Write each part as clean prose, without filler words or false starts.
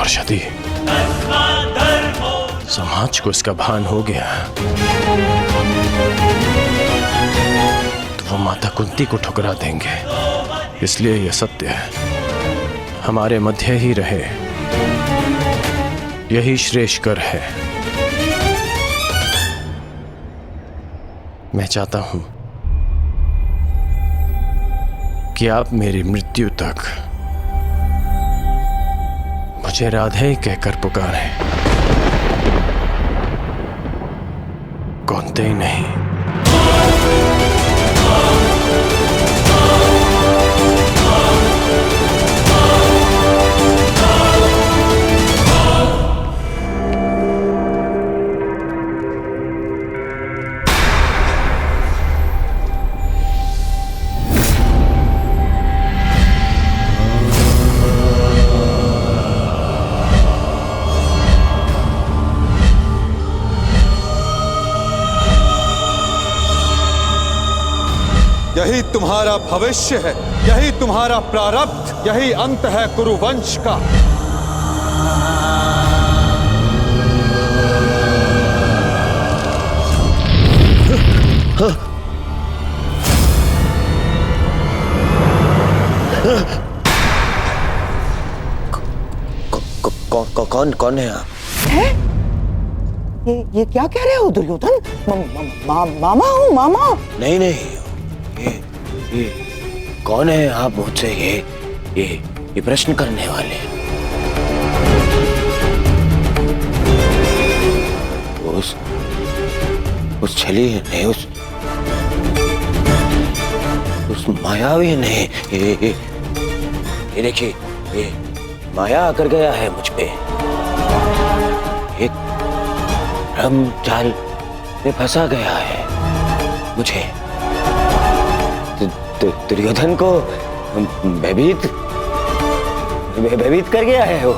और यदि समाज को इसका भान हो गया तो वो माता कुंती को ठुकरा देंगे। इसलिए यह सत्य हमारे मध्य ही रहे, यही श्रेष्ठकर है। मैं चाहता हूं कि आप मेरी मृत्यु तक मुझे राधे कहकर पुकारें, कौनते नहीं। यही तुम्हारा भविष्य है, यही तुम्हारा प्रारब्ध, यही अंत है कुरुवंश का। कौन है आप? है? ये क्या कह रहे हो दुर्योधन? मामा हूँ, मामा। नहीं, ये कौन है आप मुझसे ये प्रश्न करने वाले? उस छली ने, उस मायावी ने, ये देखिए, ये माया आकर गया है मुझ पे। एक भ्रम जाल में फंसा गया है मुझे। दुर्योधन को भयभीत कर गया है वो।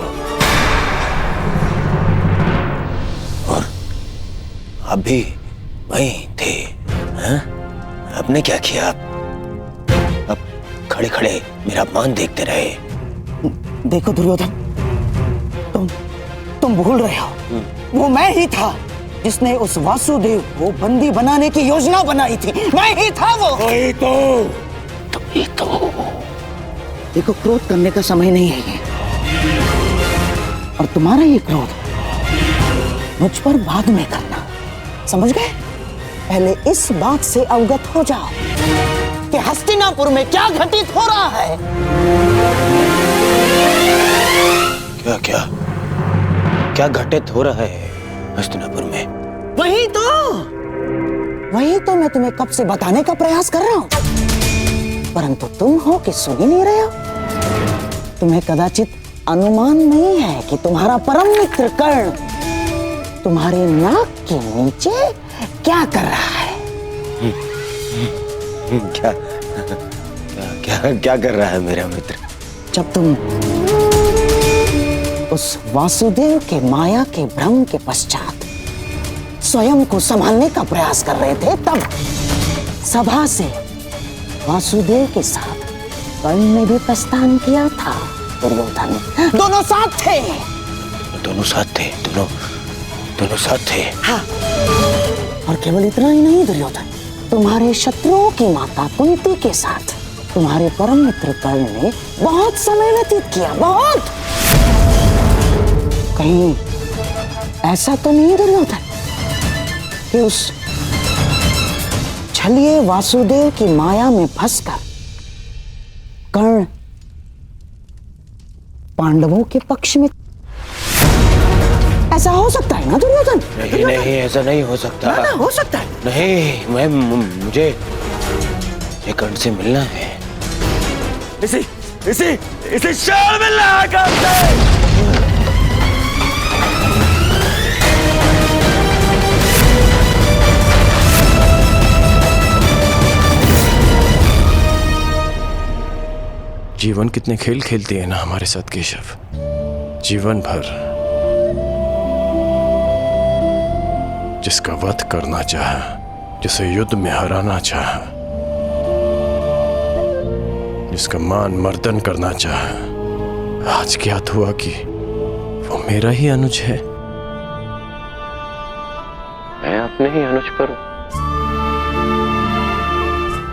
और आप भी वहीं थे, हाँ? आपने क्या किया? आप खड़े खड़े मेरा अपमान देखते रहे। देखो दुर्योधन, तुम भूल रहे हो, वो मैं ही था जिसने उस वासुदेव को बंदी बनाने की योजना बनाई थी। मैं ही था वो। तो देखो, क्रोध करने का समय नहीं है ये, और तुम्हारा ये क्रोध मुझ पर बाद में करना, समझ गए? पहले इस बात से अवगत हो जाओ कि हस्तिनापुर में क्या घटित हो रहा है। क्या घटित हो रहा है हस्तिनापुर में? वही तो मैं तुम्हें कब से बताने का प्रयास कर रहा हूं, परंतु तुम हो कि सुन ही नहीं रहे हो। तुम्हें कदाचित अनुमान नहीं है कि तुम्हारा परम मित्र कर्ण तुम्हारे नाक के नीचे क्या कर रहा है। क्या कर रहा है मेरा मित्र? जब तुम उस वासुदेव के माया के भ्रम के पश्चात स्वयं को संभालने का प्रयास कर रहे थे, तब सभा से वासुदेव के साथ कर्ण ने भी प्रस्थान किया था। दुर्योधन, दोनों साथ थे। दोनों साथ थे। हाँ, और केवल इतना ही नहीं दुर्योधन, तुम्हारे शत्रुओं की माता कुंती के साथ तुम्हारे परम मित्र कर्ण ने बहुत समय व्यतीत किया। बहुत। कहीं ऐसा तो नहीं दुर्योधन कि उस छलिए वासुदेव की माया में फंसकर कर्ण पांडवों के पक्ष में? ऐसा हो सकता है ना दुर्योधन? नहीं, ऐसा नहीं हो सकता। ना, हो सकता है। नहीं, मुझे कर्ण से मिलना है। इसे शाल मिलना है। जीवन कितने खेल खेलती है ना हमारे साथ केशव। जीवन भर जिसका वध करना चाहा, जिसे युद्ध में हराना चाहा, जिसका मान मर्दन करना चाहा, आज ज्ञात हुआ कि वो मेरा ही अनुज है। मैं अपने ही अनुज पर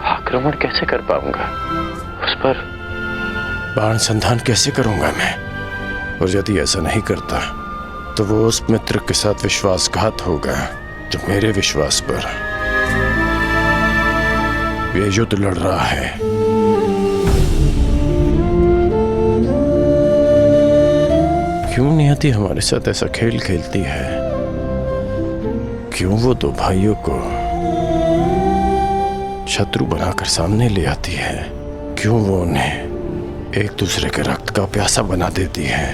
आक्रमण कैसे कर पाऊंगा? उस पर बाण संधान कैसे करूंगा मैं? और यदि ऐसा नहीं करता तो वो उस मित्र के साथ विश्वासघात होगा जो मेरे विश्वास पर ये युद्ध लड़ रहा है। क्यों नियति हमारे साथ ऐसा खेल खेलती है? क्यों वो दो भाइयों को शत्रु बनाकर सामने ले आती है? क्यों वो उन्हें एक दूसरे के रक्त का प्यासा बना देती है,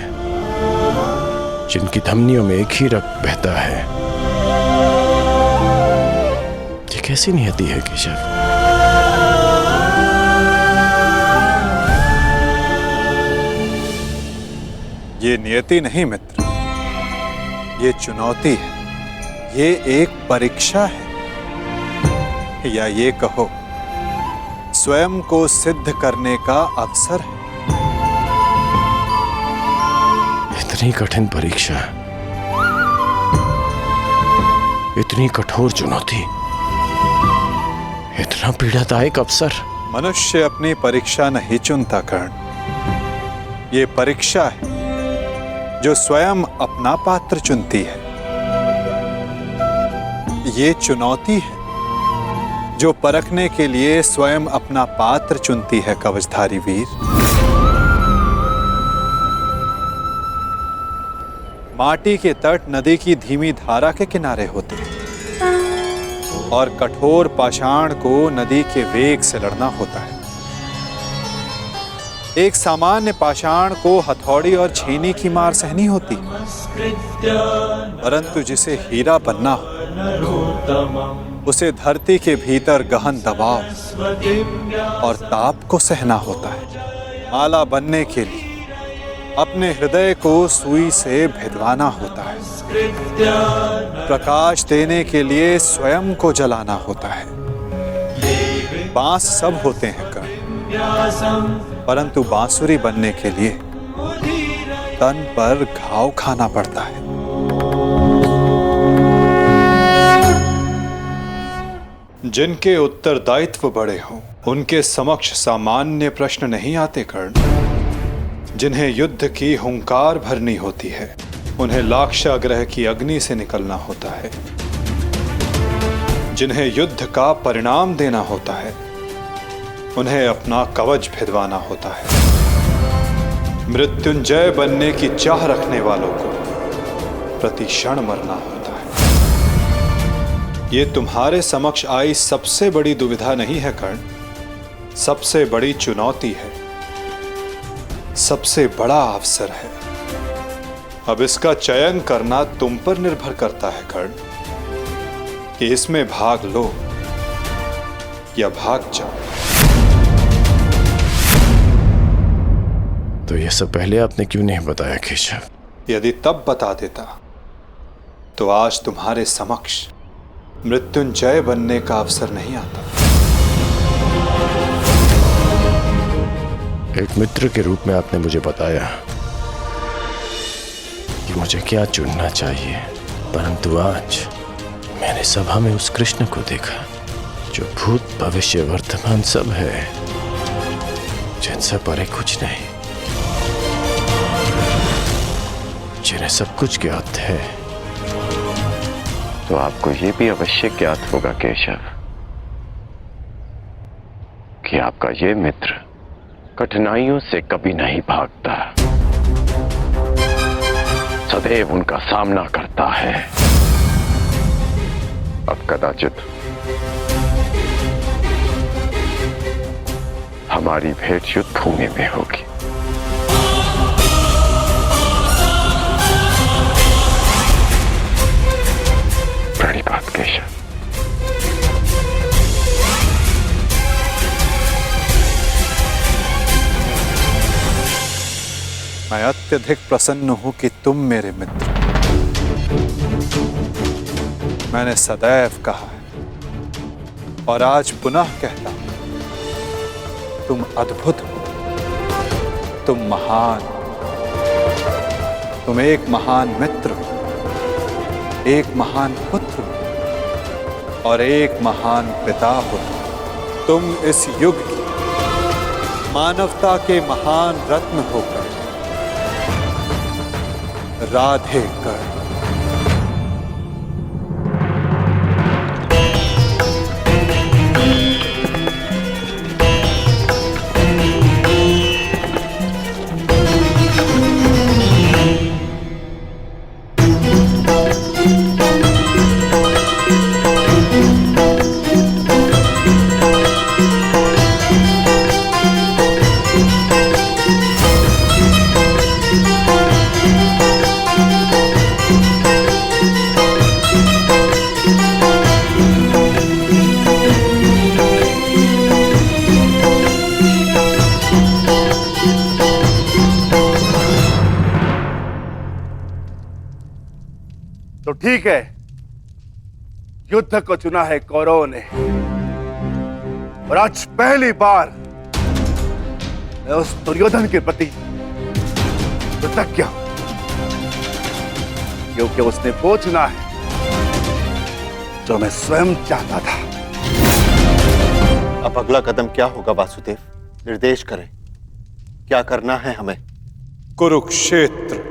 जिनकी धमनियों में एक ही रक्त बहता है? ये कैसी नियति है केशव? ये नियति नहीं मित्र, ये चुनौती है, ये एक परीक्षा है, या ये कहो स्वयं को सिद्ध करने का अवसर है। इतनी कठिन परीक्षा, इतनी कठोर चुनौती, इतना पीड़ादायक अवसर। मनुष्य अपनी परीक्षा नहीं चुनता कर्ण, ये परीक्षा है जो स्वयं अपना पात्र चुनती है। ये चुनौती है जो परखने के लिए स्वयं अपना पात्र चुनती है कवचधारी वीर। माटी के तट नदी की धीमी धारा के किनारे होते हैं और कठोर पाषाण को नदी के वेग से लड़ना होता है। एक सामान्य पाषाण को हथौड़ी और छीनी की मार सहनी होती है, परंतु जिसे हीरा बनना हो उसे धरती के भीतर गहन दबाव और ताप को सहना होता है। माला बनने के लिए अपने हृदय को सुई से भिदवाना होता है, प्रकाश देने के लिए स्वयं को जलाना होता है। बांस सब होते हैं कर्ण, परंतु बांसुरी बनने के लिए तन पर घाव खाना पड़ता है। जिनके उत्तरदायित्व बड़े हों उनके समक्ष सामान्य प्रश्न नहीं आते कर्ण। जिन्हें युद्ध की हुंकार भरनी होती है उन्हें लाक्षागृह की अग्नि से निकलना होता है। जिन्हें युद्ध का परिणाम देना होता है उन्हें अपना कवच भिदवाना होता है। मृत्युंजय बनने की चाह रखने वालों को प्रति क्षण मरना होता है। ये तुम्हारे समक्ष आई सबसे बड़ी दुविधा नहीं है कर्ण, सबसे बड़ी चुनौती है, सबसे बड़ा अवसर है। अब इसका चयन करना तुम पर निर्भर करता है कर्ण कि इसमें भाग लो या भाग जाओ। तो ये सब पहले आपने क्यों नहीं बताया केशव? यदि तब बता देता तो आज तुम्हारे समक्ष मृत्युंजय बनने का अवसर नहीं आता। एक मित्र के रूप में आपने मुझे बताया कि मुझे क्या चुनना चाहिए, परंतु आज मैंने सभा में उस कृष्ण को देखा जो भूत भविष्य वर्तमान सब है, जिनसे परे कुछ नहीं, जिन्हें सब कुछ ज्ञात है। तो आपको यह भी अवश्य ज्ञात होगा केशव कि आपका ये मित्र कठिनाइयों से कभी नहीं भागता, सदैव उनका सामना करता है। अब कदाचित हमारी भेंट युद्ध भूमि में होगी। बड़ी बात केशव। मैं अत्यधिक प्रसन्न हूं कि तुम मेरे मित्र। मैंने सदैव कहा है और आज पुनः कहता हूं, तुम अद्भुत हो, तुम महान, तुम एक महान मित्र, एक महान पुत्र और एक महान पिता हो। तुम इस युग की मानवता के महान रत्न होकर राधे कर। तो ठीक है, युद्ध को चुना है कौरवों ने और आज पहली बार मैं उस दुर्योधन के प्रति कृतज्ञ हूं, क्योंकि उसने वो चुना है जो मैं स्वयं चाहता था। अब अगला कदम क्या होगा वासुदेव? निर्देश करें, क्या करना है हमें? कुरुक्षेत्र।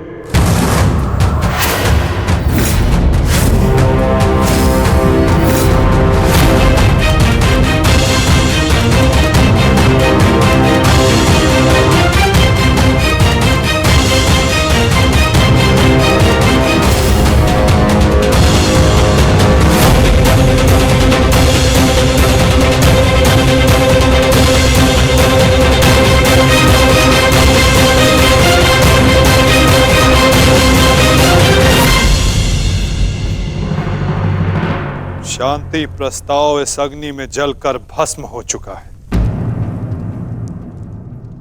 शांति प्रस्ताव इस अग्नि में जलकर भस्म हो चुका है।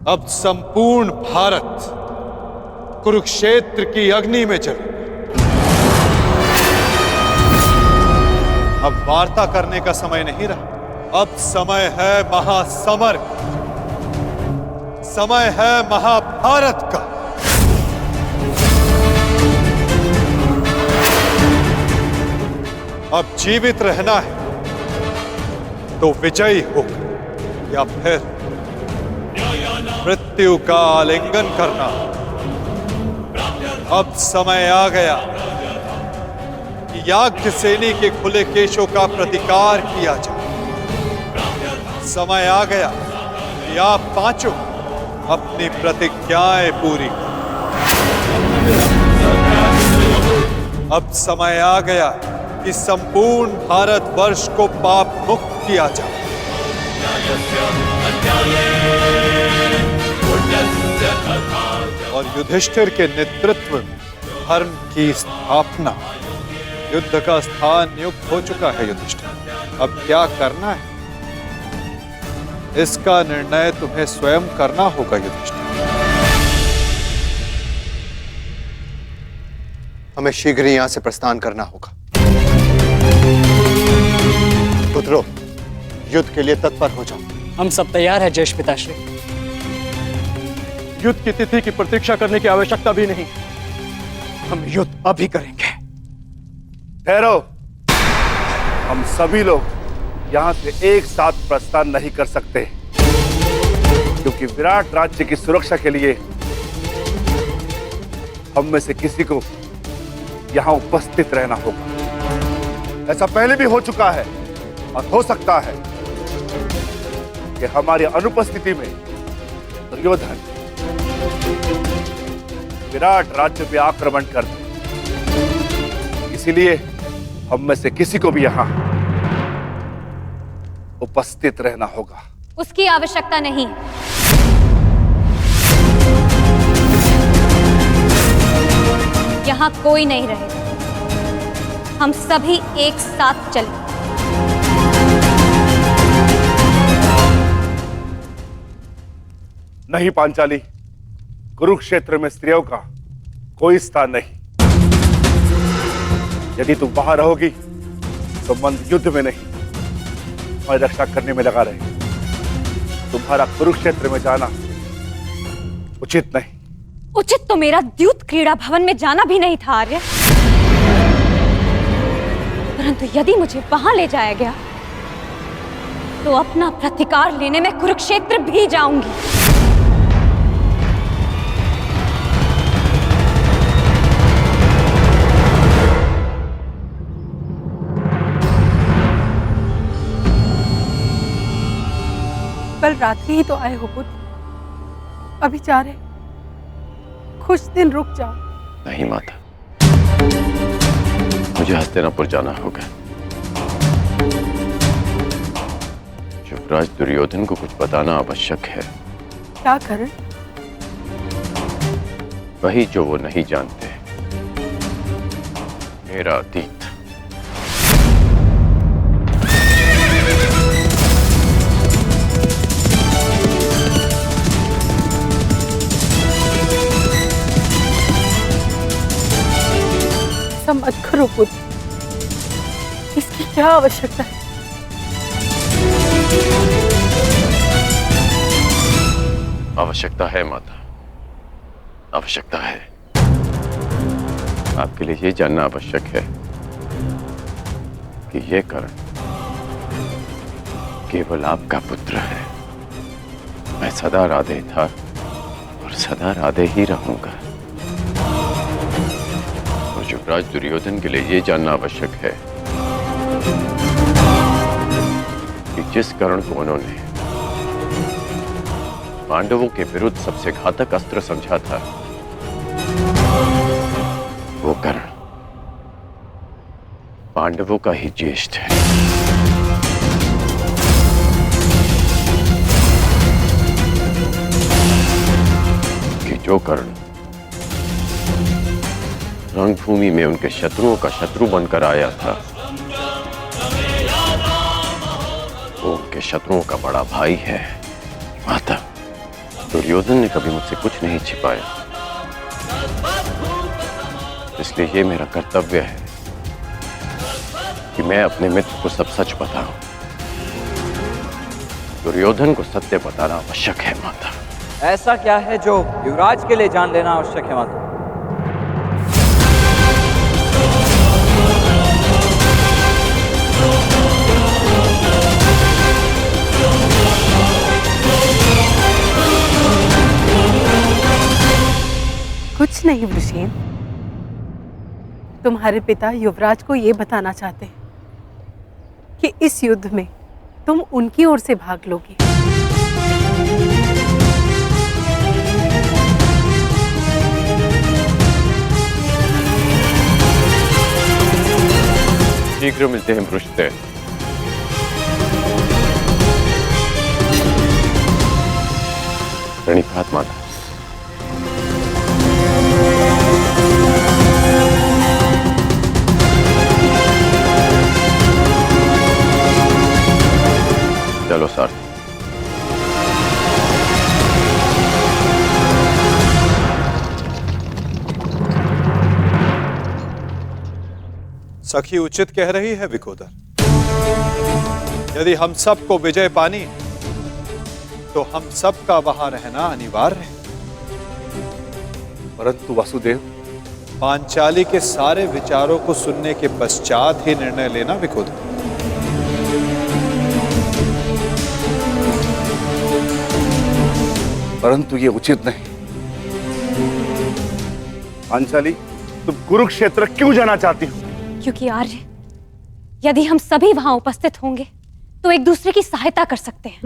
अब संपूर्ण भारत कुरुक्षेत्र की अग्नि में जले। अब वार्ता करने का समय नहीं रहा, अब समय है महासमर का, समय है महाभारत का। अब जीवित रहना है तो विजयी होकर या फिर मृत्यु का आलिंगन करना। अब समय आ गया कि याज्ञसेनी के खुले केशों का प्रतिकार किया जाए। समय आ गया कि आप पांचों अपनी प्रतिज्ञाएं पूरी करें। अब समय आ गया कि संपूर्ण भारतवर्ष को पाप मुक्त किया जाए। और युधिष्ठिर के नेतृत्व में धर्म की स्थापना। युद्ध का स्थान नियुक्त हो चुका है युधिष्ठिर। अब क्या करना है, इसका निर्णय तुम्हें स्वयं करना होगा युधिष्ठिर। हमें शीघ्र ही यहां से प्रस्थान करना होगा। पुत्रों, युद्ध के लिए तत्पर हो जाओ। हम सब तैयार हैं ज्येष्ठ पिताश्री। युद्ध की तिथि की प्रतीक्षा करने की आवश्यकता भी नहीं, हम युद्ध अभी करेंगे। ठहरो, हम सभी लोग यहां से एक साथ प्रस्थान नहीं कर सकते, क्योंकि विराट राज्य की सुरक्षा के लिए हम में से किसी को यहां उपस्थित रहना होगा। ऐसा पहले भी हो चुका है और हो सकता है कि हमारी अनुपस्थिति में दुर्योधन विराट राज्य पे आक्रमण कर दे। इसीलिए हम में से किसी को भी यहां उपस्थित रहना होगा। उसकी आवश्यकता नहीं है। यहां कोई नहीं रहेगा, हम सभी एक साथ चलें। नहीं पांचाली, कुरुक्षेत्र में स्त्रियों का कोई स्थान नहीं। यदि तुम वहां रहोगी तो मन युद्ध में नहीं, हमारी रक्षा करने में लगा रहेगा। तुम्हारा कुरुक्षेत्र में जाना उचित नहीं। उचित तो मेरा द्यूत क्रीड़ा भवन में जाना भी नहीं था आर्य, परंतु यदि मुझे वहां ले जाया गया तो अपना प्रतिकार लेने में कुरुक्षेत्र भी जाऊंगी। कल रात्रि ही तो आए हो पुत्र, अभी जा रहे, कुछ दिन रुक जाओ। नहीं माता, मुझे हस्तिनापुर जाना होगा। युवराज दुर्योधन को कुछ बताना आवश्यक है। क्या कारण? वही जो वो नहीं जानते, मेरा अतीत। ऐसा मत करो पुत्र, इसकी क्या आवश्यकता है? आवश्यकता है माता, आवश्यकता है। आपके लिए ये जानना आवश्यक है कि ये कर्ण केवल आपका पुत्र है। मैं सदा राधे था और सदा राधे ही रहूंगा। और युवराज दुर्योधन के लिए ये जानना आवश्यक है कि जिस कर्ण को उन्होंने पांडवों के विरुद्ध सबसे घातक अस्त्र समझा था, वो कर्ण पांडवों का ही ज्येष्ठ है। कि जो कर्ण रणभूमि में उनके शत्रुओं का शत्रु बनकर आया था, वो उनके शत्रुओं का बड़ा भाई है। माता, दुर्योधन ने कभी मुझसे कुछ नहीं छिपाया, इसलिए ये मेरा कर्तव्य है कि मैं अपने मित्र को सब सच बताऊं। दुर्योधन को सत्य बताना आवश्यक है माता। ऐसा क्या है जो युवराज के लिए जान लेना आवश्यक है माता? कुछ नहीं वृषेण, तुम्हारे पिता युवराज को यह बताना चाहते हैं कि इस युद्ध में तुम उनकी ओर से भाग लोगे। शीघ्र मिलते हैं पृष्ठदेव। प्रणिपात माता। चलो सर। सखी उचित कह रही है विकोदर। यदि हम सबको विजय पानी है तो हम सबका वहां रहना अनिवार्य है। परंतु वासुदेव, पांचाली के सारे विचारों को सुनने के पश्चात ही निर्णय लेना विकोदर। परंतु ये उचित नहीं। पांचाली, तुम कुरुक्षेत्र क्यों जाना चाहती हो? क्योंकि आर्य, यदि हम सभी वहां उपस्थित होंगे तो एक दूसरे की सहायता कर सकते हैं।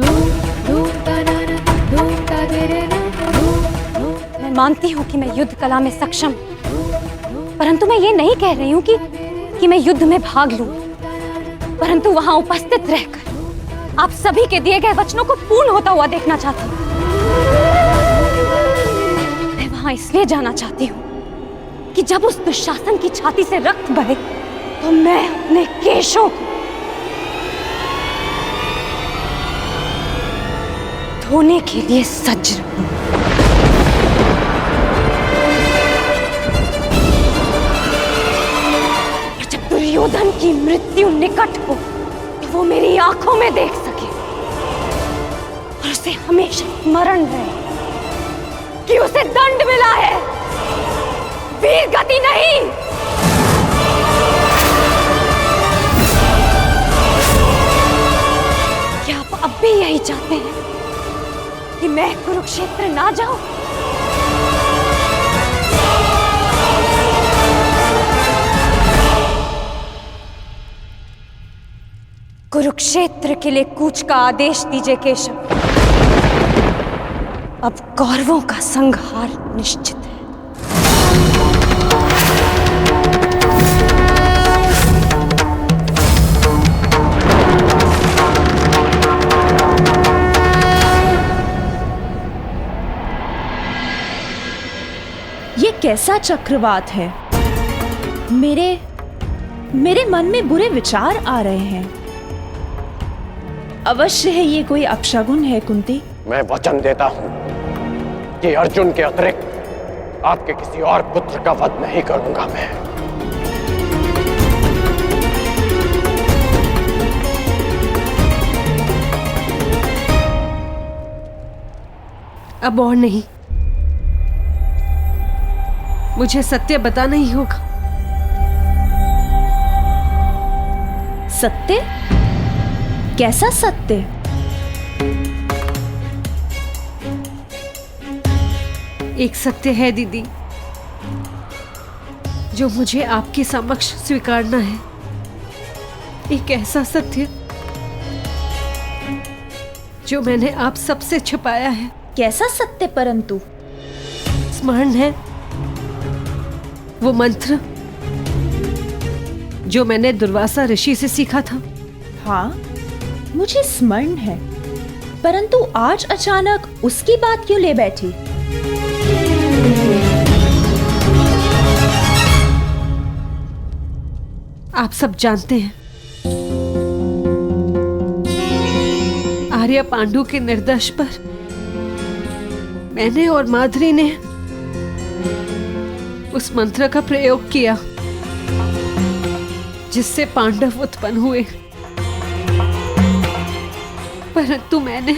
मैं मानती हूं कि मैं युद्ध कला में सक्षम हूं, परंतु मैं ये नहीं कह रही हूं कि मैं युद्ध में भाग लूं, परंतु वहां उपस्थित रहकर आप सभी के दिए गए वचनों को पूर्ण होता हुआ देखना चाहती हूं। मैं वहां इसलिए जाना चाहती हूं कि जब उस दुशासन की छाती से रक्त बहे तो मैं अपने केशों को धोने के लिए सज्ज रहूं। और जब दुर्योधन की मृत्यु निकट हो तो वो मेरी आंखों में देख सके और उसे हमेशा स्मरण रहे कि उसे दंड मिला है, वीर गति नहीं। क्या आप अब भी यही चाहते हैं कि मैं कुरुक्षेत्र ना जाऊं? कुरुक्षेत्र के लिए कूच का आदेश दीजिए केशव। अब कौरवों का संहार निश्चित है। ये कैसा चक्रवात है? मेरे मन में बुरे विचार आ रहे हैं। अवश्य है ये कोई अपशगुन है कुंती। मैं वचन देता हूं कि अर्जुन के अतिरिक्त आपके किसी और पुत्र का वध नहीं करूंगा मैं। अब और नहीं, मुझे सत्य बताना ही होगा। सत्य? कैसा सत्य? एक सत्य है दीदी, जो मुझे आपके समक्ष स्वीकारना है। एक ऐसा सत्य जो मैंने आप सबसे छिपाया है। कैसा सत्य? परंतु स्मरण है वो मंत्र जो मैंने दुर्वासा ऋषि से सीखा था? हाँ, मुझे स्मरण है, परंतु आज अचानक उसकी बात क्यों ले बैठी? आप सब जानते हैं, आर्य पांडु के निर्देश पर मैंने और माधुरी ने उस मंत्र का प्रयोग किया जिससे पांडव उत्पन्न हुए, परंतु मैंने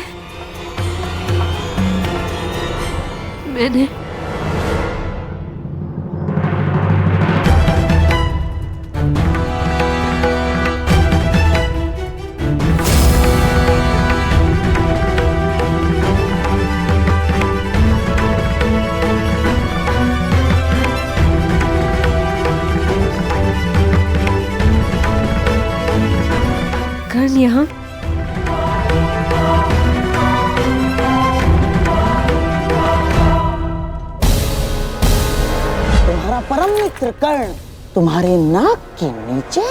कर्ण यहाँ तुम्हारा परम मित्र कर्ण तुम्हारे नाक के नीचे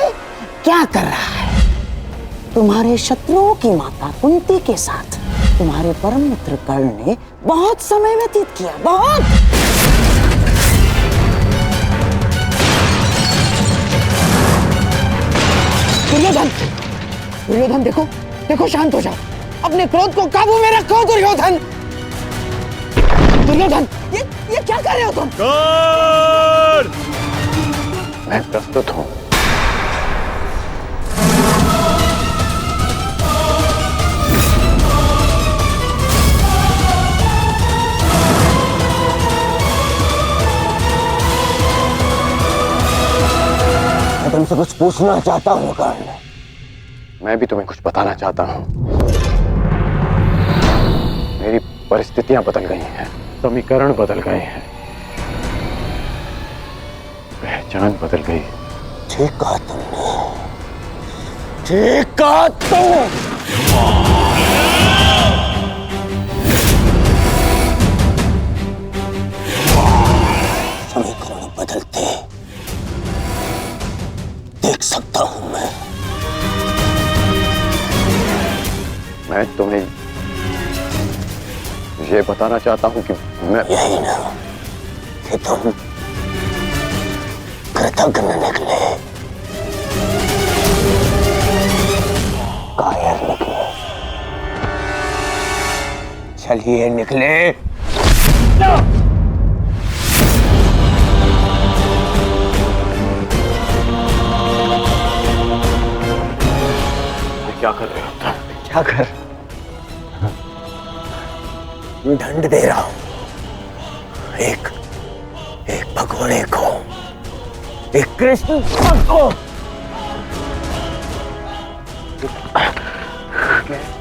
क्या कर रहा है? तुम्हारे शत्रुओं की माता कुंती के साथ तुम्हारे परम मित्र कर्ण ने बहुत समय व्यतीत किया, बहुत। दुर्योधन, दुर्योधन देखो, देखो, शांत हो जाओ, अपने क्रोध को काबू में रखो। दुर्योधन, दुर्योधन, ये क्या कर रहे हो तुम? मैं प्रस्तुत हूं। मैं तुमसे कुछ पूछना चाहता हूँ कर्ण। मैं भी तुम्हें कुछ बताना चाहता हूं। मेरी परिस्थितियां बदल गई हैं, समीकरण बदल गए हैं, पहचान बदल गई। ठीक कहा तुमने, ठीक कहा तुम। समीकरण बदलते देख सकता हूं मैं तुम्हें ये बताना चाहता हूं कि मैं यही ना कि तुम कृतज्ञ निकले, कायर निकले। चलिए निकले। क्या कर रहे हो तुम? क्या कर? दंड दे रहा हूं। एक भगोड़े को, एक कृष्ण को,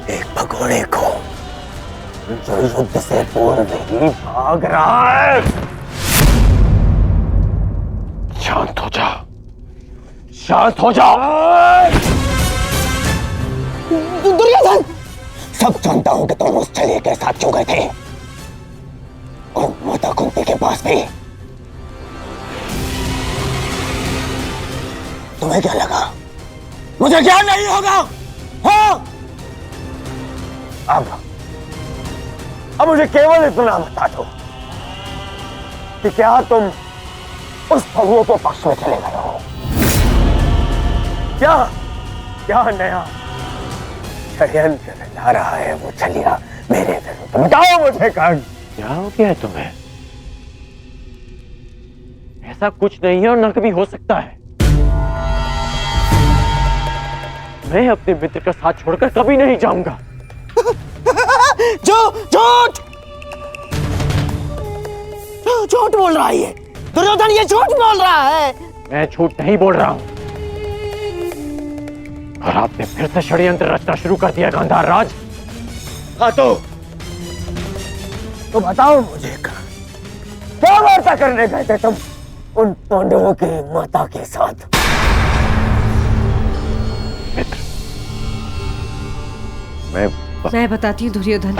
एक भगोड़े को जो युद्ध से पूर्व ही भाग रहा है। शांत हो जा, शांत हो जा। दुर्योधन, सब जानता हूं कि तुम उस छलिए के साथ क्यों गए थे और माता कुंती के पास भी। तुम्हें क्या लगा मुझे क्या नहीं होगा? हाँ? अब मुझे केवल इतना बता दो कि क्या तुम उस छलिए के पक्ष में चले गए हो? क्या नया षड्यंत्र रचा रहा है वो छलिया मेरे विरुद्ध? बताओ मुझे कर्ण। क्या हो गया है तुम्हें? ऐसा कुछ नहीं है और न कभी हो सकता है। मैं अपने मित्र का साथ छोड़कर कभी नहीं जाऊंगा। झूठ बोल रहा है ये दुर्योधन, ये झूठ बोल रहा है। मैं झूठ नहीं बोल रहा हूं और आपने फिर से षड्यंत्र रचना शुरू कर दिया गांधार राज। हाँ तो बताओ मुझे क्या वार्ता करने गए थे तुम उन पांडवों की माता के साथ? मित्र, मैं बताती हूँ दुर्योधन।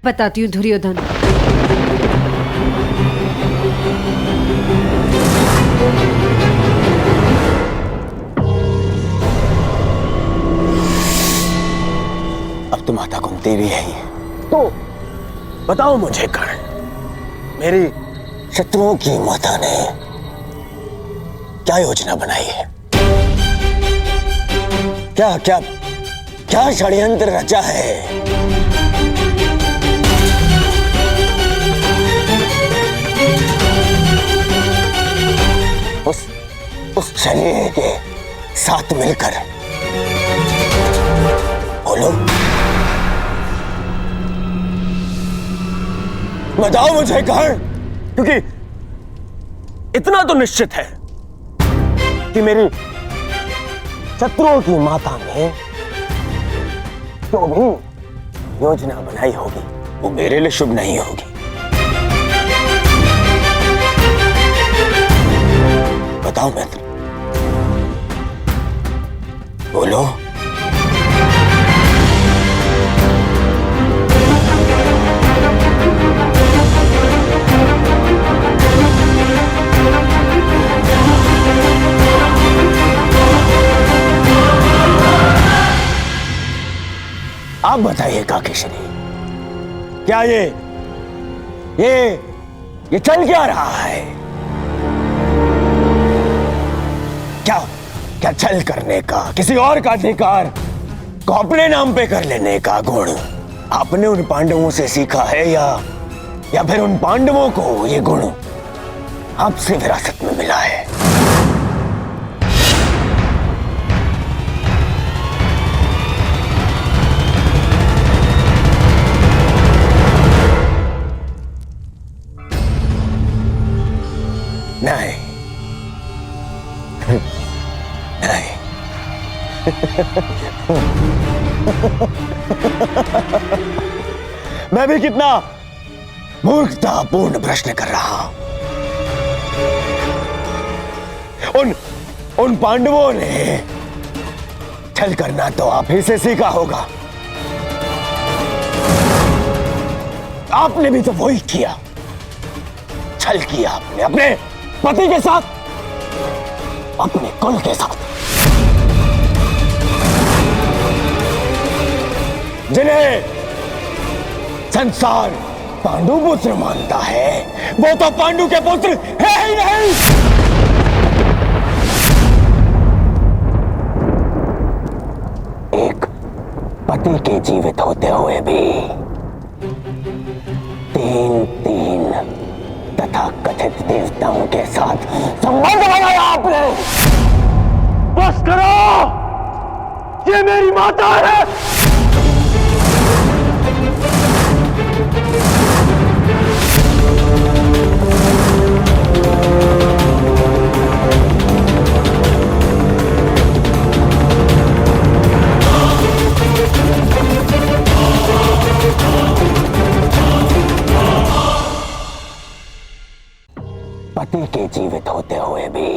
बताती हूँ दुर्योधन। अब तो माता कुंती भी है तो बताओ मुझे कर्ण, मेरी शत्रुओं की माता ने क्या योजना बनाई है? क्या षड्यंत्र रचा है? उस छलिए के साथ मिलकर बोलो, बताओ मुझे कर्ण, क्योंकि इतना तो निश्चित है कि मेरी शत्रुओं की माता ने जो भी योजना बनाई होगी वो मेरे लिए शुभ नहीं होगी। बताओ मित्र, बोलो। आप बताइए काकेश्वरी, क्या ये चल क्या रहा है? क्या छल करने का, किसी और का अधिकार को अपने नाम पे कर लेने का गुण आपने उन पांडवों से सीखा है या फिर उन पांडवों को ये गुण आपसे विरासत में मिला है? नहीं नहीं। मैं भी कितना मूर्खतापूर्ण प्रश्न कर रहा हूं। उन पांडवों ने छल करना तो आप ही से सीखा होगा। आपने भी तो वही किया, छल किया आपने अपने पति के साथ, अपने कुल के साथ, जिन्हें संसार पांडु पुत्र मानता है, वो तो पांडु के पुत्र है ही नहीं। एक पति के जीवित होते हुए भी तीन तथा कथित देवताओं के साथ संबंध बनाया आपने। बस करो, ये मेरी माता है। पति के जीवित होते हुए भी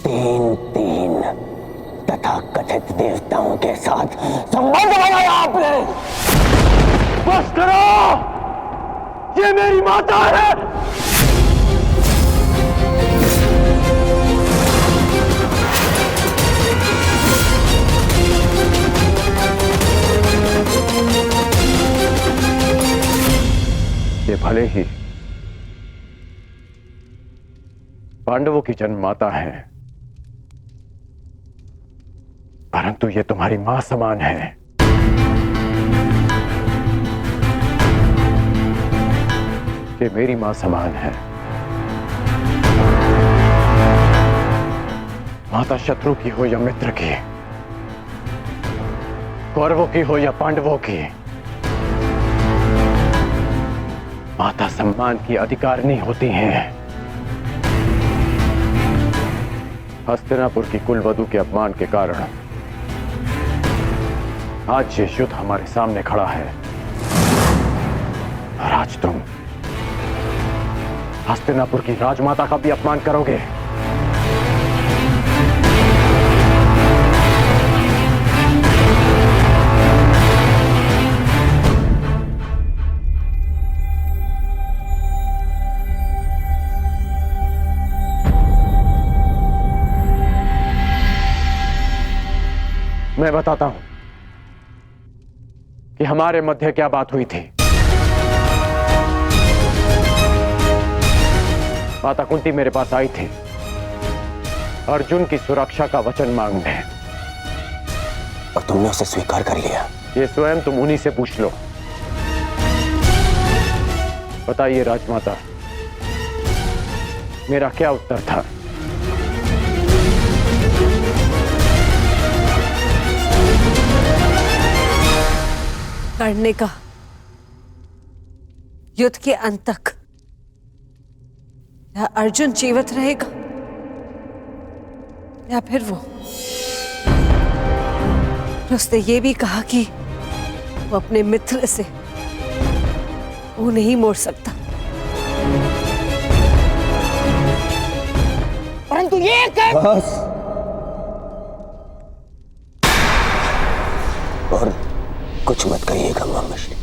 तीन तथा कथित देवताओं के साथ संबंध बनाया आपने। बस करो, ये मेरी माता है। ये भले ही पांडवों की जन्ममाता है, परंतु ये तुम्हारी मां समान है। ये मेरी मां समान है। माता शत्रु की हो या मित्र की, कौरवों की हो या पांडवों की, माता सम्मान की अधिकारिणी होती हैं। हस्तिनापुर की कुलवधू के अपमान के कारण आज ये युद्ध हमारे सामने खड़ा है और आज तुम हस्तिनापुर की राजमाता का भी अपमान करोगे। मैं बताता हूं कि हमारे मध्य क्या बात हुई थी। माता कुंती मेरे पास आई थी अर्जुन की सुरक्षा का वचन मांगने, और तुमने उसे स्वीकार कर लिया। ये स्वयं तुम उन्हीं से पूछ लो। बताइए राजमाता, मेरा क्या उत्तर था? लड़ने का, युद्ध के अंत तक या अर्जुन जीवित रहेगा या फिर वो। उसने ये भी कहा कि वो अपने मित्र से वो नहीं मोड़ सकता। परंतु ये बस, और कुछ मत कहिएगा मामाश्री,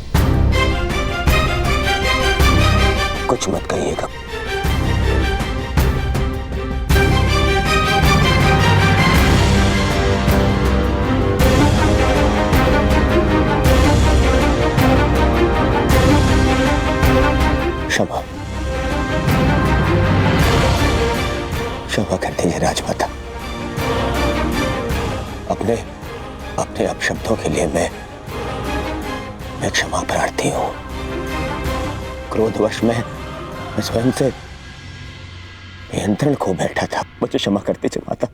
कुछ मत कहिएगा। क्षमा क्षमा कर दीजिए राजमाता। अपने अपशब्दों के लिए मैं क्षमा प्रार्थी हूं। क्रोधवश मैं स्वयं से नियंत्रण खो बैठा था। मुझे क्षमा कर दीजिए माता।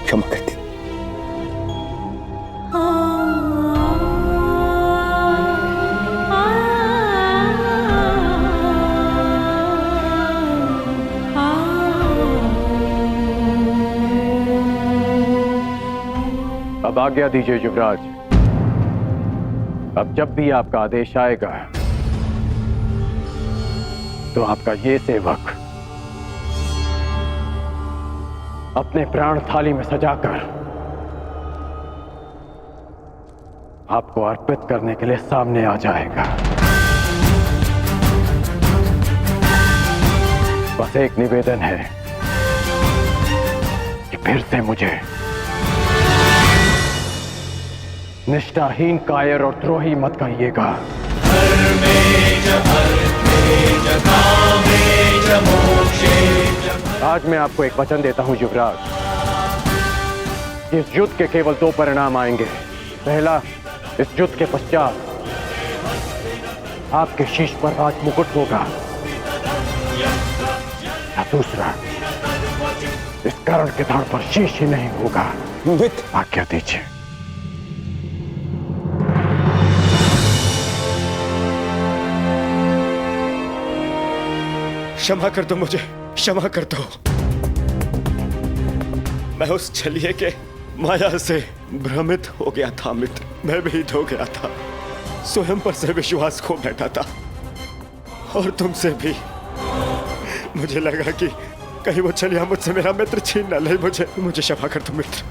क्षमा कर दीजिए। अब आज्ञा दीजिए युवराज। अब जब भी आपका आदेश आएगा तो आपका ये सेवक अपने प्राण थाली में सजाकर आपको अर्पित करने के लिए सामने आ जाएगा। बस एक निवेदन है कि फिर से मुझे निष्ठाहीन, कायर और द्रोही मत कहिएगा। आज मैं आपको एक वचन देता हूं युवराज। इस युद्ध के केवल 2 परिणाम आएंगे। पहला, इस युद्ध के पश्चात आपके शीश पर राज मुकुट होगा, या दूसरा, इस कर्ण के धड़ पर शीश ही नहीं होगा। आज्ञा दीजिए। क्षमा कर दो मुझे, क्षमा कर दो। मैं उस छलिए के माया से भ्रमित हो गया था मित्र। मैं भीत हो गया था, स्वयं पर से विश्वास खो बैठा था, और तुमसे भी। मुझे लगा कि कहीं वो छलिया मुझसे मेरा मित्र छीन न ले। मुझे क्षमा कर दो मित्र।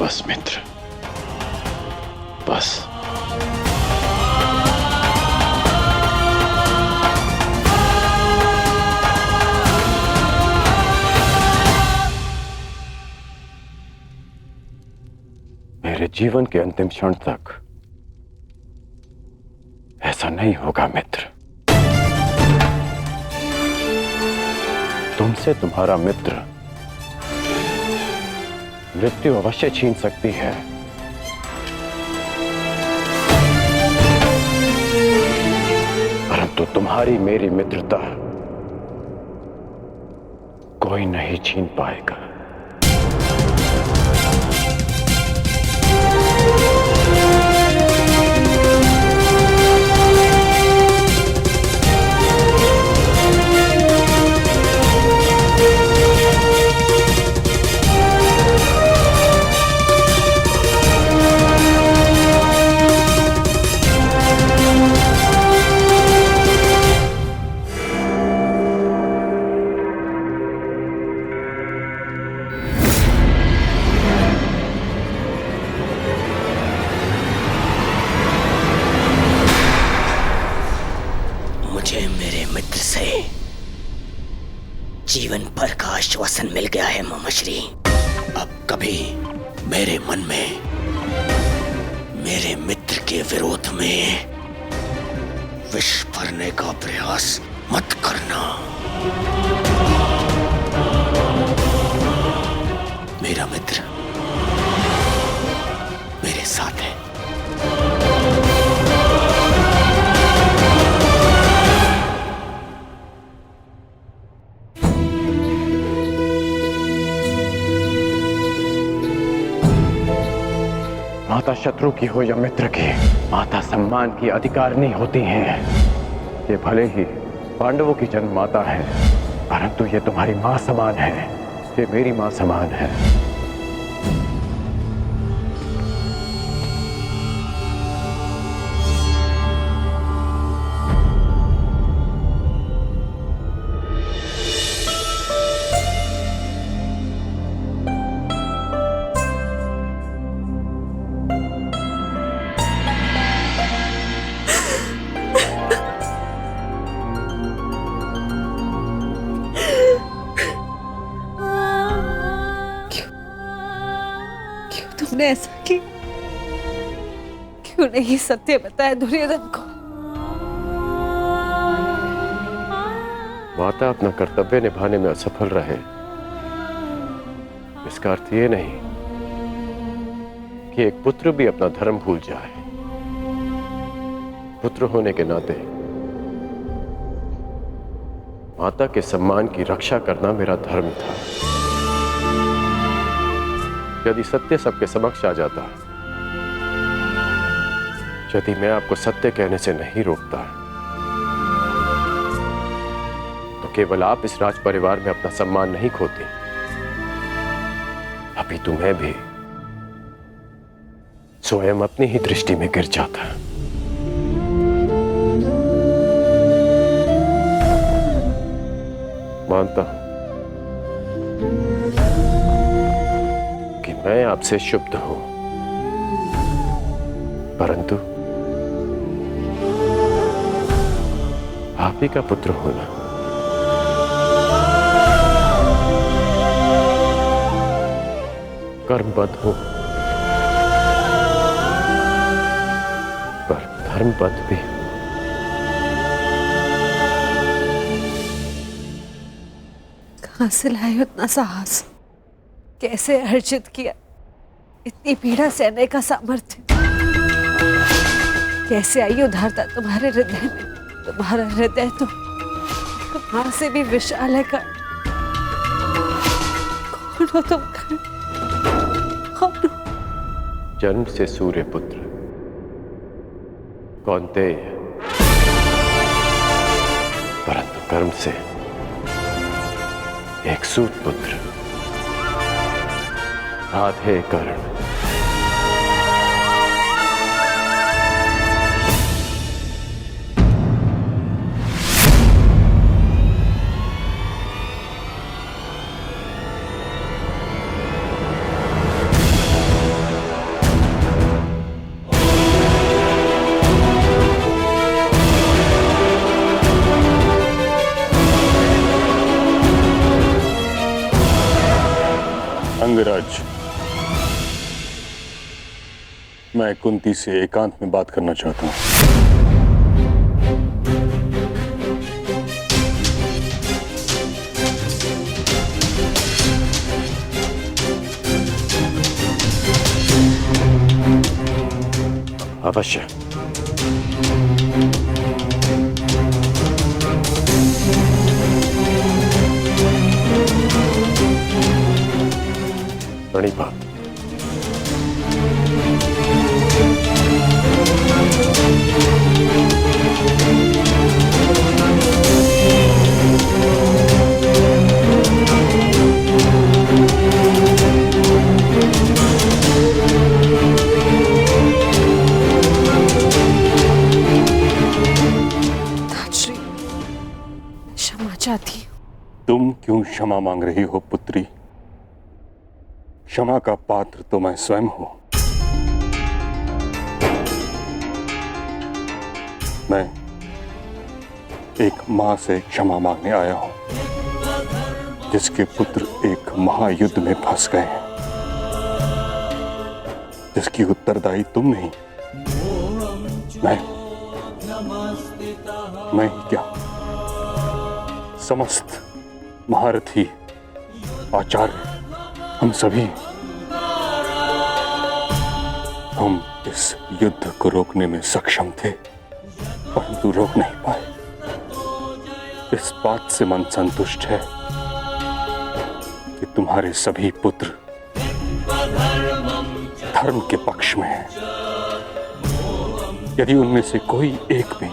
बस मित्र, बस। मेरे जीवन के अंतिम क्षण तक ऐसा नहीं होगा मित्र। तुमसे तुम्हारा मित्र मृत्यु अवश्य छीन सकती है, परंतु तुम्हारी मेरी मित्रता कोई नहीं छीन पाएगा। जीवन भर का आश्वासन मिल गया है मामाश्री। अब कभी मेरे मन में मेरे मित्र के विरोध में विष भरने का प्रयास मत करना। मेरा मित्र मेरे साथ है। माता शत्रु की हो या मित्र की, माता सम्मान की अधिकारिणी होती हैं। ये भले ही पांडवों की जन्म माता है, परंतु ये तुम्हारी मां समान है। ये मेरी मां समान है। तुमने ऐसा क्यों नहीं सत्य बताया दुर्योधन को? माता अपना कर्तव्य निभाने में असफल रहे, इसका अर्थ ये नहीं कि एक पुत्र भी अपना धर्म भूल जाए। पुत्र होने के नाते माता के सम्मान की रक्षा करना मेरा धर्म था। यदि सत्य सबके समक्ष आ जाता, यदि मैं आपको सत्य कहने से नहीं रोकता, तो केवल आप इस राज परिवार में अपना सम्मान नहीं खोती, अभी तुम्हें भी स्वयं अपनी ही दृष्टि में गिर जाता। मानता हूं कि मैं आपसे क्षुब्ध हूं, परंतु आप ही का पुत्र होना। कर्मबद्ध हो पर धर्मबद्ध भी। कहां से लाए उतना साहस? कैसे अर्जित किया इतनी पीड़ा सहने का सामर्थ्य? कैसे आई उदारता तुम्हारे हृदय में? तुम्हारा हृदय तो कहां से भी विशाल है। कौन हो तुम? कौन हो? जन्म से सूर्य पुत्र कौन्तेय, परंतु कर्म से एक सूत पुत्र राधे कर्ण। अंगराज, मैं कुंती से एकांत में बात करना चाहता हूं। अवश्य। बड़ी बात। ताजश्री, क्षमा चाहती हूँ। तुम क्यों क्षमा मांग रही हो पुत्री? क्षमा का पात्र तो मैं स्वयं हूं। मैं एक मां से क्षमा मांगने आया हूं जिसके पुत्र एक महायुद्ध में फंस गए हैं, जिसकी उत्तरदायी तुम नहीं, मैं ही क्या, समस्त महारथी आचार्य हम सभी। हम इस युद्ध को रोकने में सक्षम थे परंतु रोक नहीं पाए। इस बात से मन संतुष्ट है कि तुम्हारे सभी पुत्र धर्म के पक्ष में हैं। यदि उनमें से कोई एक भी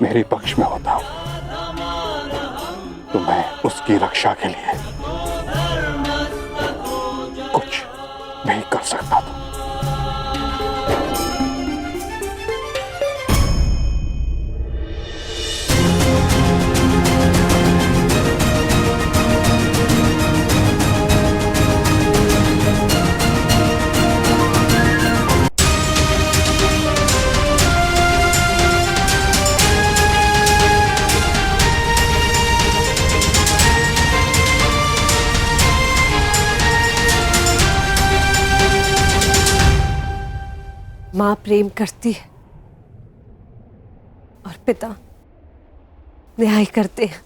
मेरे पक्ष में होता तो मैं उसकी रक्षा के लिए कुछ नहीं कर सकता था। मां प्रेम करती है और पिता न्याय करते हैं।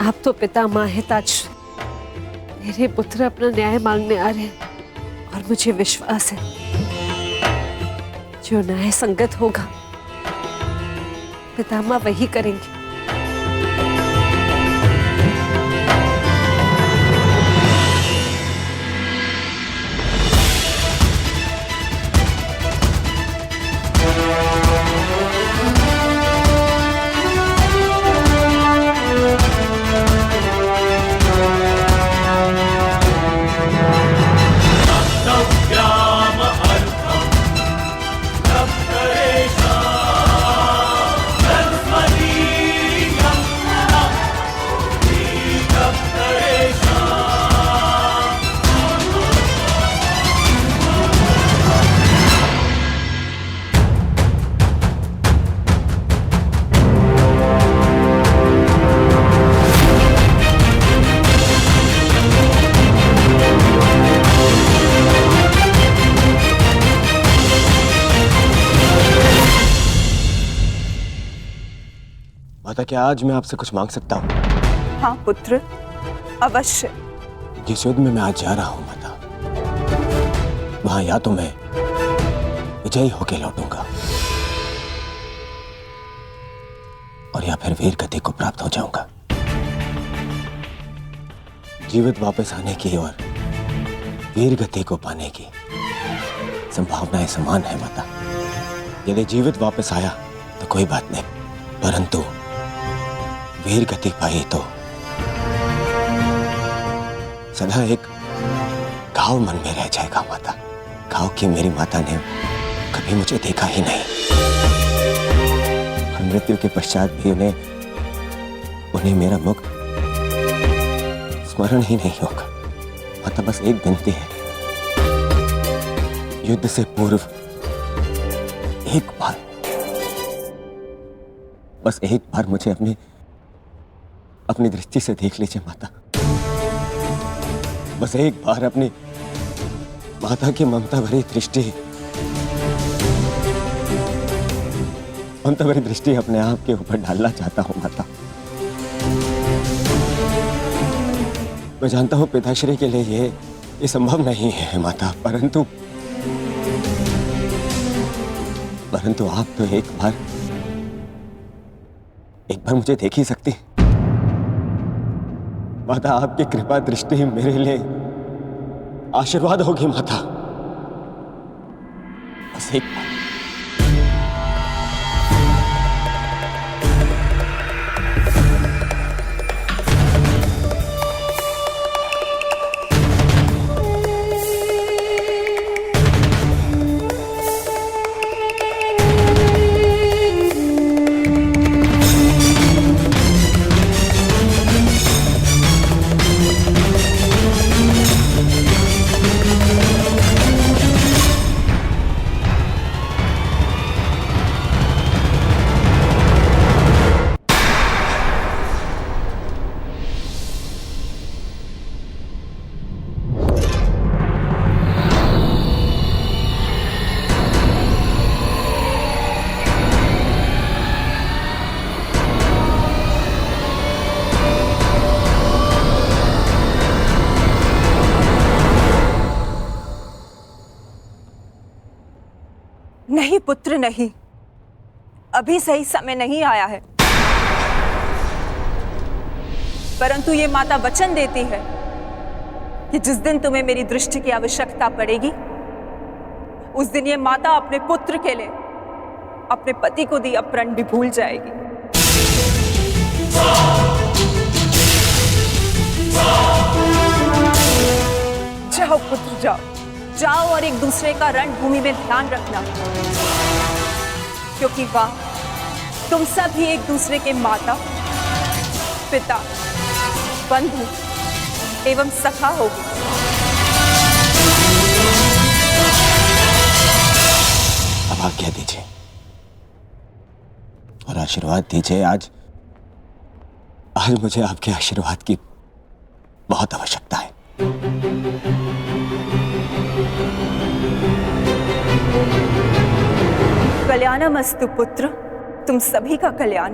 आप तो पिता मां है ताजश्री। मेरे पुत्र अपना न्याय मांगने आ रहे हैं और मुझे विश्वास है जो न्याय संगत होगा पितामह वही करेंगे। Saraswati माता, क्या आज मैं आपसे कुछ मांग सकता हूँ? हाँ पुत्र, अवश्य। जिस युद्ध में मैं आज जा रहा हूँ माता, वहां या तो मैं विजयी होके लौटूंगा और या फिर वीर गति को प्राप्त हो जाऊंगा। जीवित वापस आने की और वीर गति को पाने की संभावनाएं समान है माता। यदि जीवित वापस आया तो कोई बात नहीं, परंतु वीर गति पाई तो सदा एक घाव मन में रह जाएगा माता। घाव की मेरी माता ने कभी मुझे देखा ही नहीं और मृत्यु के पश्चात भी उन्हें मेरा मुख स्मरण ही नहीं होगा माता। बस एक विनती है, युद्ध से पूर्व एक बार, बस एक बार मुझे अपनी दृष्टि से देख लीजिए माता। बस एक बार अपनी माता की ममता भरी दृष्टि अपने आप के ऊपर डालना चाहता हूं माता। मैं जानता हूं पिताश्री के लिए ये संभव नहीं है माता, परंतु आप तो एक बार मुझे देख ही सकती माता। आपकी कृपा दृष्टि मेरे लिए आशीर्वाद होगी माता। बस एक बार। नहीं पुत्र नहीं, अभी सही समय नहीं आया है। परंतु ये माता वचन देती है कि जिस दिन तुम्हें मेरी दृष्टि की आवश्यकता पड़ेगी, उस दिन ये माता अपने पुत्र के लिए अपने पति को दिया प्रण भी भूल जाएगी। जाओ पुत्र जाओ, जाओ और एक दूसरे का रणभूमि में ध्यान रखना, क्योंकि वहां तुम सब ही एक दूसरे के माता, पिता, बंधु एवं सखा होगी। अब आज्ञा दीजिए और आशीर्वाद दीजिए। आज मुझे आपके आशीर्वाद की बहुत आवश्यकता है। कल्याणमस्तु पुत्र, तुम सभी का कल्याण।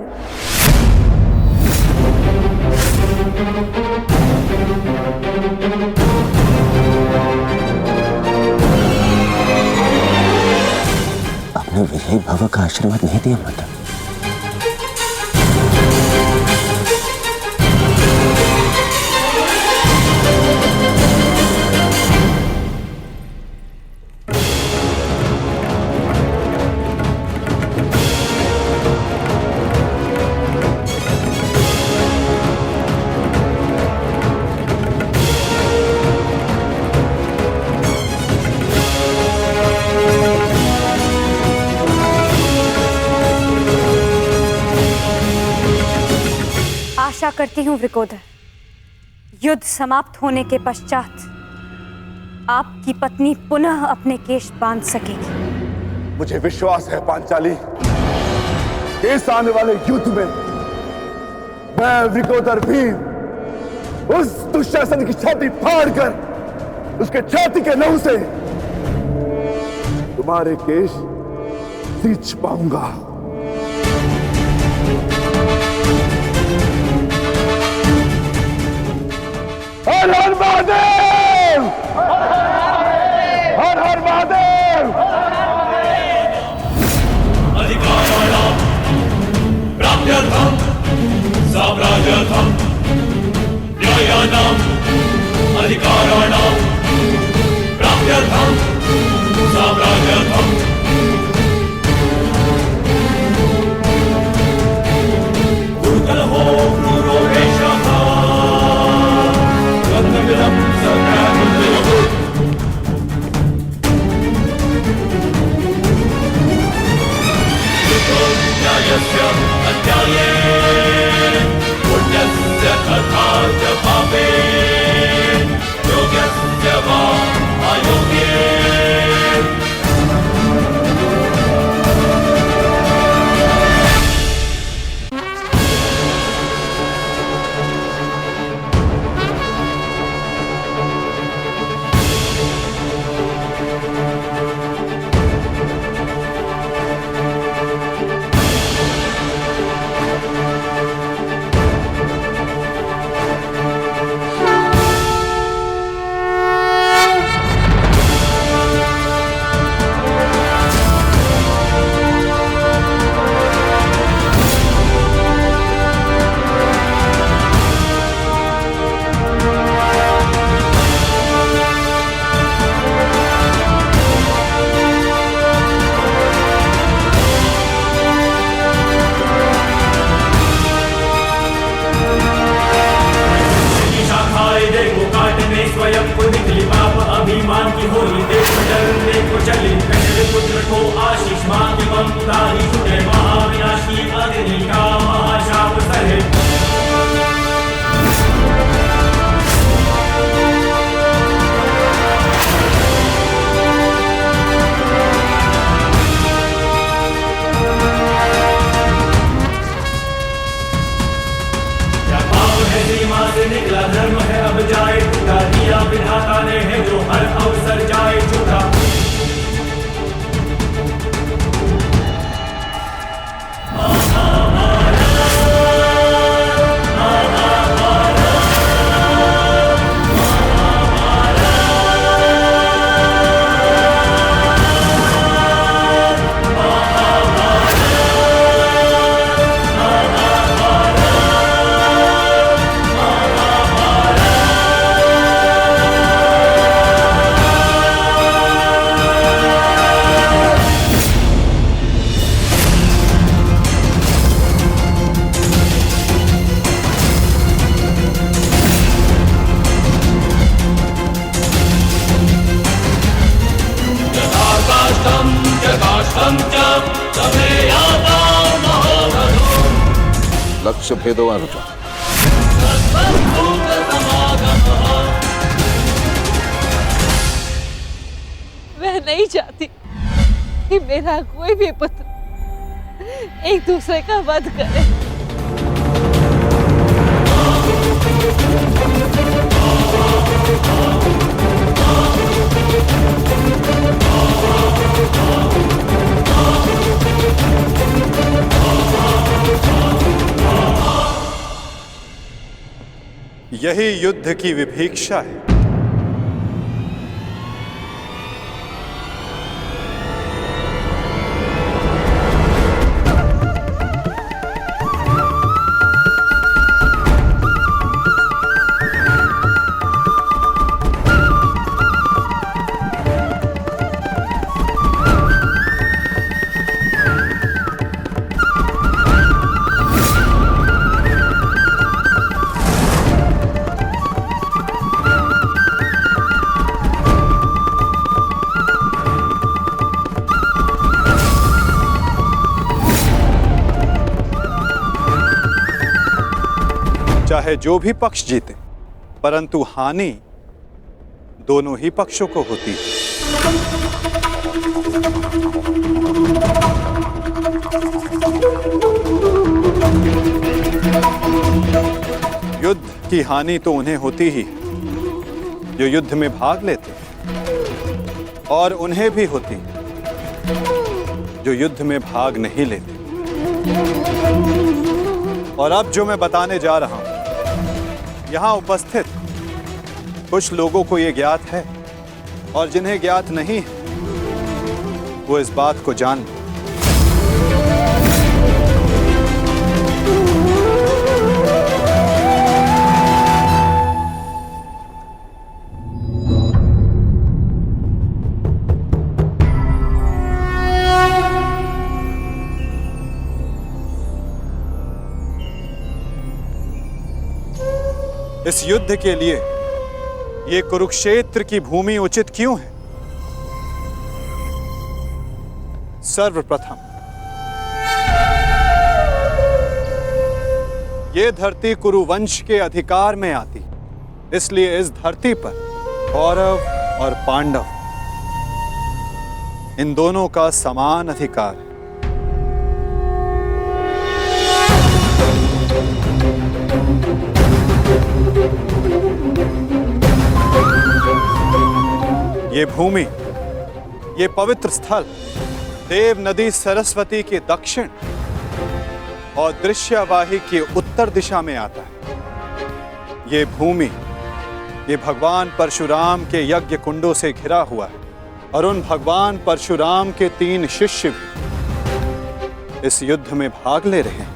आपने विजयी भव का आशीर्वाद नहीं दिया माता। आशा करती हूँ वृकोदर, युद्ध समाप्त होने के पश्चात आपकी पत्नी पुनः अपने केश बांध सकेगी। मुझे विश्वास है पांचाली, इस आने वाले युद्ध में मैं वृकोदर भीम उस दुशासन की छाती फाड़कर उसके छाती के लहू से तुम्हारे केश सींच पाऊंगा। साम्राज्यर्थं न्यायानाम् अधिकाराणां प्राप्त्यर्थं साम्राज्यर्थं गुरुकलहो क्रूरो एषः रत्नमिदं सत्याग्रहो न्यायस्य अन्याये पुण्यस्य तथा च पापे योग्यस्य वा अयोग्ये स्वयं को निकली पाप अभिमान की होली देख डरने को चली पहले पुत्र को आशीष मां की ममता ही छुटे महाविनाशी अग्नि का महाशाप सहे सीमा से निकला धर्म है अब जाए टूटा दिया विधाता ने है जो हर अवसर जाए झूठा लक्ष्य भेदवानुचा मैं नहीं चाहती कि मेरा कोई भी पुत्र एक दूसरे का वध करे। यही युद्ध की विभीषा है। चाहे जो भी पक्ष जीते, परंतु हानि दोनों ही पक्षों को होती है। युद्ध की हानि तो उन्हें होती ही जो युद्ध में भाग लेते, और उन्हें भी होती जो युद्ध में भाग नहीं लेते। और अब जो मैं बताने जा रहा हूं, यहां उपस्थित कुछ लोगों को यह ज्ञात है, और जिन्हें ज्ञात नहीं है वो इस बात को जान लें। इस युद्ध के लिए ये कुरुक्षेत्र की भूमि उचित क्यों है? सर्वप्रथम ये धरती कुरुवंश के अधिकार में आती, इसलिए इस धरती पर कौरव और पांडव इन दोनों का समान अधिकार है। ये भूमि, ये पवित्र स्थल देव नदी सरस्वती के दक्षिण और दृश्यवाही के उत्तर दिशा में आता है। ये भूमि, ये भगवान परशुराम के यज्ञ कुंडों से घिरा हुआ है और उन भगवान परशुराम के 3 शिष्य भी इस युद्ध में भाग ले रहे हैं।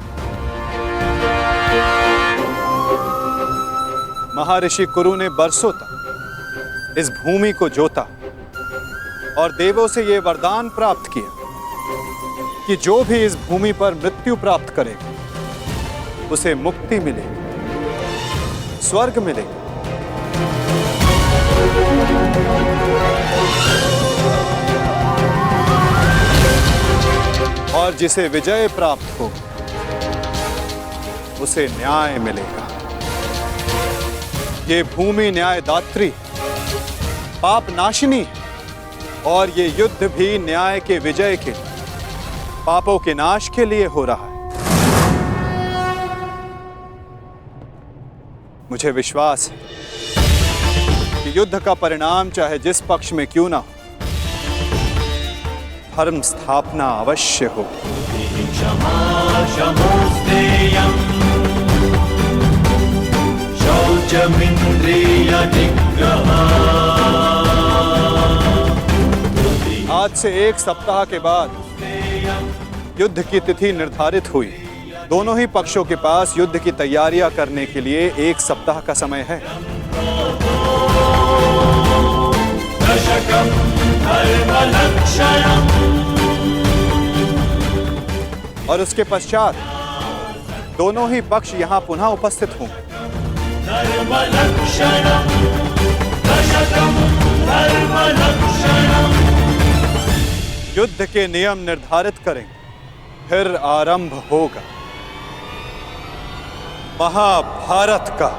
महर्षि कुरु ने बरसों तक इस भूमि को जोता और देवों से यह वरदान प्राप्त किया कि जो भी इस भूमि पर मृत्यु प्राप्त करेगा उसे मुक्ति मिलेगी, स्वर्ग मिलेगा। और जिसे विजय प्राप्त हो उसे न्याय मिलेगा। ये भूमि न्यायदात्री, पाप नाशिनी है और ये युद्ध भी न्याय के विजय के, पापों के नाश के लिए हो रहा है। मुझे विश्वास है कि युद्ध का परिणाम चाहे जिस पक्ष में क्यों ना हो, धर्म स्थापना अवश्य हो। आज से 1 सप्ताह के बाद युद्ध की तिथि निर्धारित हुई। दोनों ही पक्षों के पास युद्ध की तैयारियां करने के लिए 1 सप्ताह का समय है। और उसके पश्चात दोनों ही पक्ष यहां पुनः उपस्थित होंगे। युद्ध के नियम निर्धारित करेंगे, फिर आरंभ होगा महाभारत का।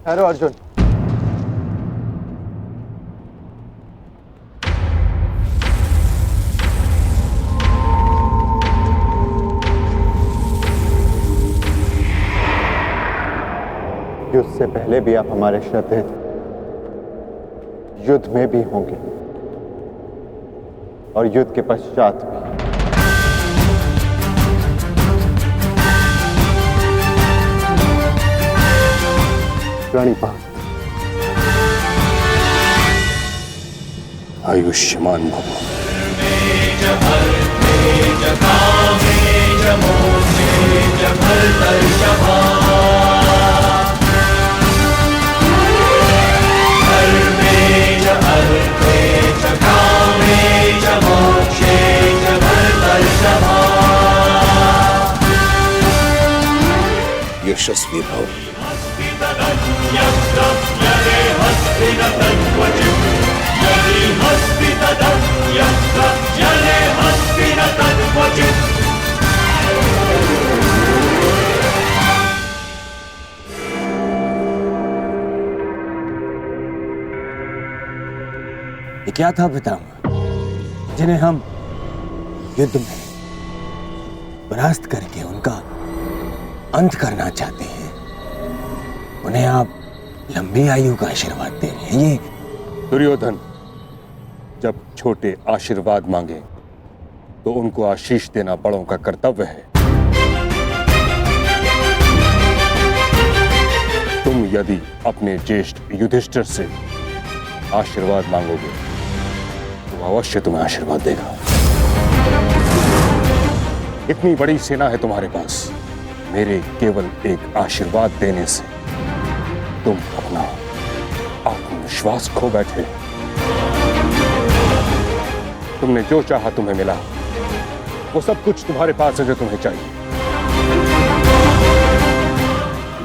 हेलो अर्जुन, युद्ध से पहले भी आप हमारे श्रद्धेय थे, युद्ध में भी होंगे और युद्ध के पश्चात भी। प्रणिपात। आयुष्मान भव। यशस्वी भव। ये क्या था पितामह, जिन्हें हम युद्ध में परास्त करके उनका अंत करना चाहते हैं, उन्हें आप लंबी आयु का आशीर्वाद दे रहे हैं? ये दुर्योधन जब छोटे आशीर्वाद मांगे तो उनको आशीष देना बड़ों का कर्तव्य है। तुम यदि अपने ज्येष्ठ युधिष्ठिर से आशीर्वाद मांगोगे तो अवश्य तुम्हें आशीर्वाद देगा। इतनी बड़ी सेना है तुम्हारे पास, मेरे केवल एक आशीर्वाद देने से तुम अपना आत्मविश्वास खो बैठे। तुमने जो चाहा तुम्हें मिला, वो सब कुछ तुम्हारे पास है जो तुम्हें चाहिए।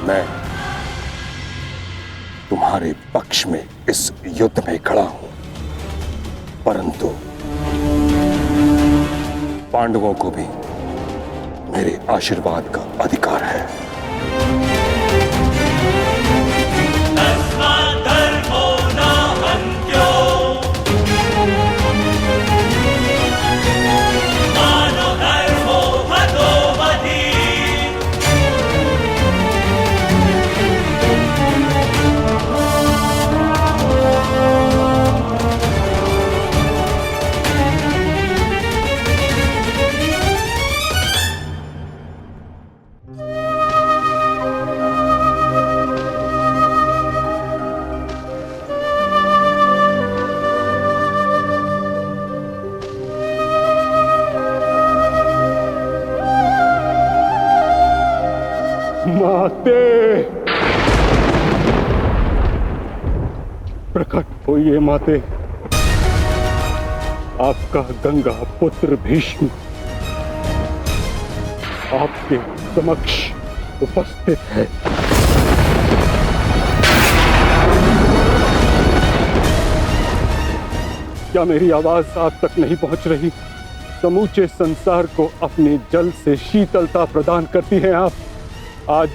मैं तुम्हारे पक्ष में इस युद्ध में खड़ा हूं, परंतु पांडवों को भी मेरे आशीर्वाद का अधिकार है। माते, प्रकट होइए माते। आपका गंगा पुत्र भीष्म आपके समक्ष उपस्थित है। क्या मेरी आवाज आप तक नहीं पहुंच रही? समूचे संसार को अपने जल से शीतलता प्रदान करती हैं आप। आज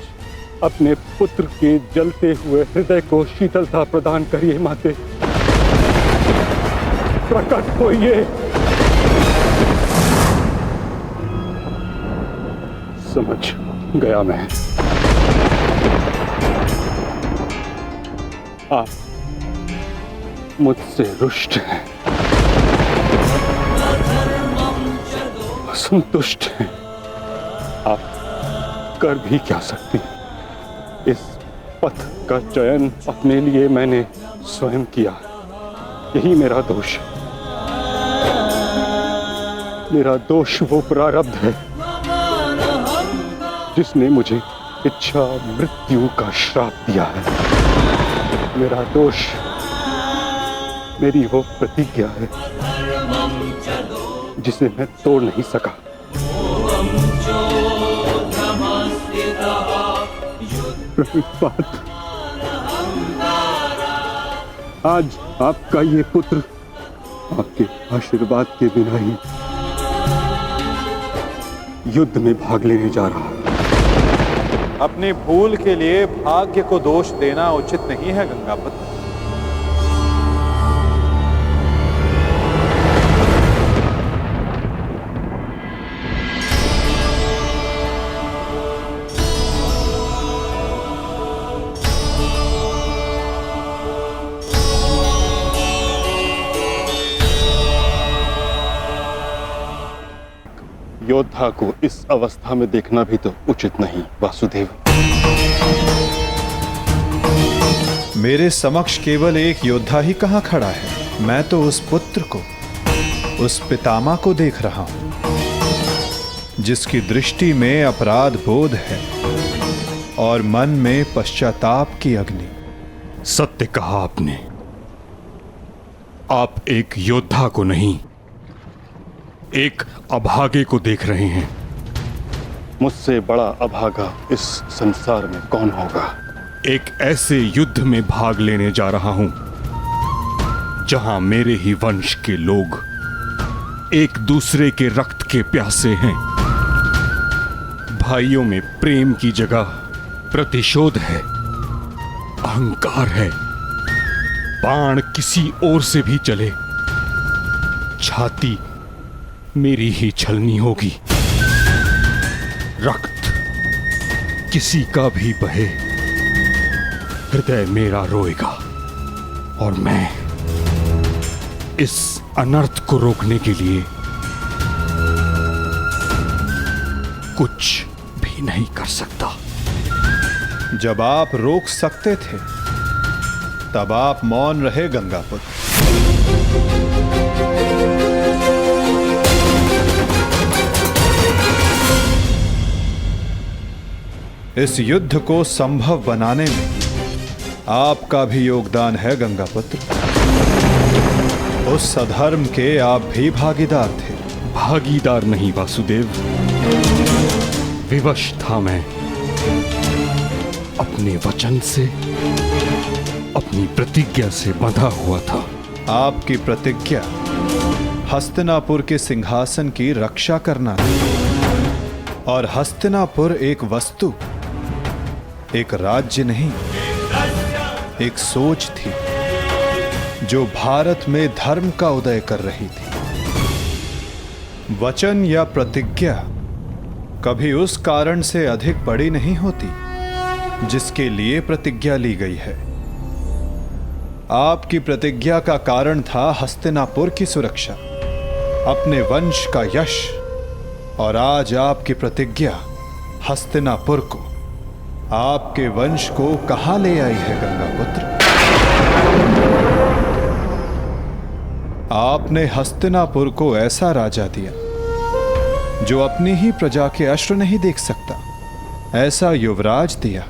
अपने पुत्र के जलते हुए हृदय को शीतलता प्रदान करिए माते। प्रकट होइए। समझ गया मैं। आप मुझसे रुष्ट हैं, असंतुष्ट हैं। आप कर भी क्या सकती? इस पथ का चयन अपने लिए मैंने स्वयं किया, यही मेरा दोष है। मेरा दोष वो प्रारब्ध है जिसने मुझे इच्छा मृत्यु का श्राप दिया है। मेरा दोष मेरी वो प्रतिज्ञा है जिसे मैं तोड़ नहीं सका। आज आपका ये पुत्र आपके आशीर्वाद के बिना ही युद्ध में भाग लेने जा रहा है। अपनी भूल के लिए भाग्य को दोष देना उचित नहीं है गंगापत। योद्धा को इस अवस्था में देखना भी तो उचित नहीं वासुदेव। मेरे समक्ष केवल एक योद्धा ही कहां खड़ा है? मैं तो उस पुत्र को, उस पितामह को देख रहा हूं जिसकी दृष्टि में अपराध बोध है और मन में पश्चाताप की अग्नि। सत्य कहा आपने। आप एक योद्धा को नहीं, एक अभागे को देख रहे हैं। मुझसे बड़ा अभागा इस संसार में कौन होगा? एक ऐसे युद्ध में भाग लेने जा रहा हूं जहां मेरे ही वंश के लोग एक दूसरे के रक्त के प्यासे हैं। भाइयों में प्रेम की जगह प्रतिशोध है, अहंकार है। बाण किसी ओर से भी चले, छाती मेरी ही छलनी होगी। रक्त किसी का भी बहे, हृदय मेरा रोएगा। और मैं इस अनर्थ को रोकने के लिए कुछ भी नहीं कर सकता। जब आप रोक सकते थे तब आप मौन रहे गंगापुत्र। इस युद्ध को संभव बनाने में आपका भी योगदान है गंगापुत्र। उस अधर्म के आप भी भागीदार थे। भागीदार नहीं वासुदेव, विवश था मैं अपने वचन से, अपनी प्रतिज्ञा से बंधा हुआ था। आपकी प्रतिज्ञा हस्तिनापुर के सिंहासन की रक्षा करना थी, और हस्तिनापुर एक वस्तु, एक राज्य नहीं, एक सोच थी जो भारत में धर्म का उदय कर रही थी। वचन या प्रतिज्ञा कभी उस कारण से अधिक बड़ी नहीं होती जिसके लिए प्रतिज्ञा ली गई है। आपकी प्रतिज्ञा का कारण था हस्तिनापुर की सुरक्षा, अपने वंश का यश, और आज आपकी प्रतिज्ञा हस्तिनापुर को, आपके वंश को कहां ले आई है गंगापुत्र? आपने हस्तिनापुर को ऐसा राजा दिया जो अपनी ही प्रजा के अश्रु नहीं देख सकता, ऐसा युवराज दिया